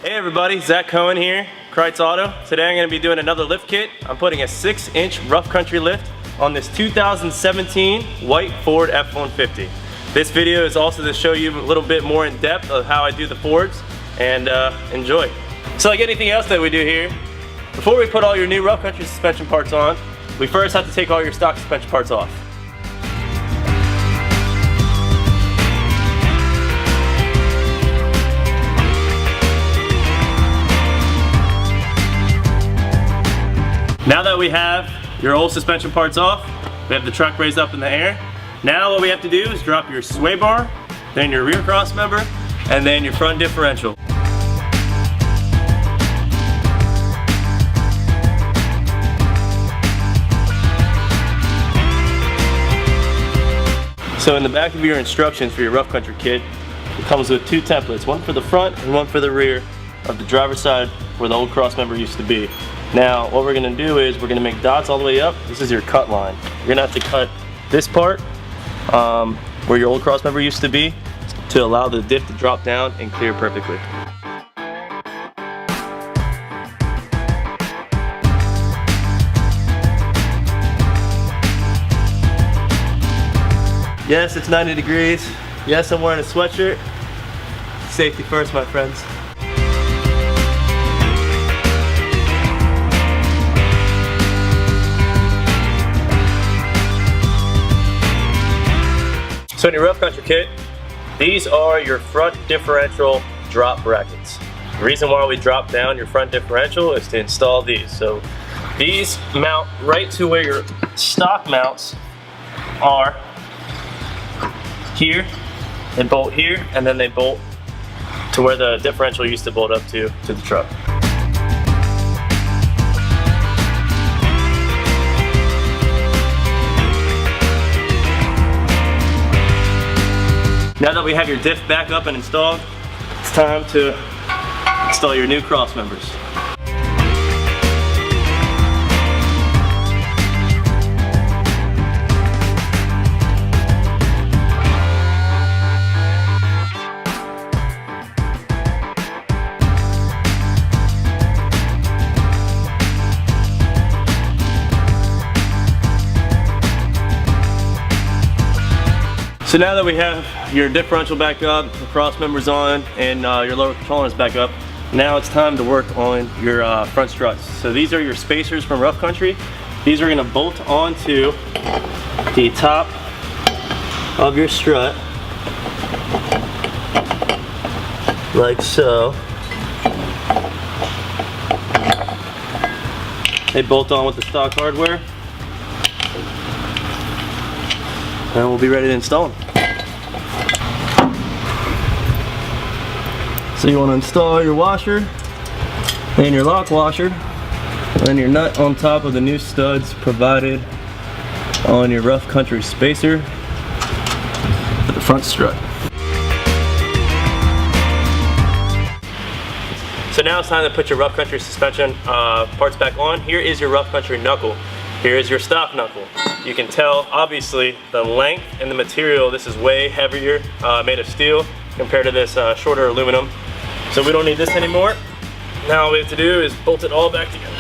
Hey everybody, Zach Cohen here, Krietz Auto. Today I'm going to be doing another lift kit. I'm putting a 6-inch rough country lift on this 2017 white Ford F-150. This video is also to show you a little bit more in depth of how I do the Fords, and enjoy. So like anything else that we do here, before we put all your new rough country suspension parts on, we first have to take all your stock suspension parts off. Now that we have your old suspension parts off, we have the truck raised up in the air. Now what we have to do is drop your sway bar, then your rear cross member, and then your front differential. So in the back of your instructions for your rough country kit, it comes with two templates, one for the front and one for the rear of the driver's side where the old cross member used to be. Now what we're going to do is we're going to make dots all the way up. This is your cut line. You're going to have to cut this part where your old cross member used to be to allow the diff to drop down and clear perfectly. Yes, it's 90 degrees. Yes, I'm wearing a sweatshirt. Safety first, my friends. So in your rough country kit, these are your front differential drop brackets. The reason why we drop down your front differential is to install these. So these mount right to where your stock mounts are here. They bolt here, and then they bolt to where the differential used to bolt up to the truck. Now that we have your diff back up and installed, it's time to install your new cross members. So now that we have your differential back up, the cross members on, and your lower control arms back up, now it's time to work on your front struts. So these are your spacers from rough country. These are going to bolt onto the top of your strut, like so. They bolt on with the stock hardware, and we'll be ready to install them. So you want to install your washer and your lock washer and your nut on top of the new studs provided on your rough country spacer for the front strut. So now it's time to put your rough country suspension parts back on. Here is your rough country knuckle. Here is your stock knuckle. You can tell obviously the length and the material. This is way heavier, made of steel compared to this shorter aluminum. So we don't need this anymore. Now all we have to do is bolt it all back together.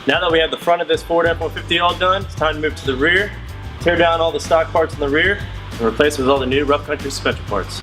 Now that we have the front of this Ford F-150 all done, it's time to move to the rear, tear down all the stock parts in the rear, and replace with all the new rough country suspension parts.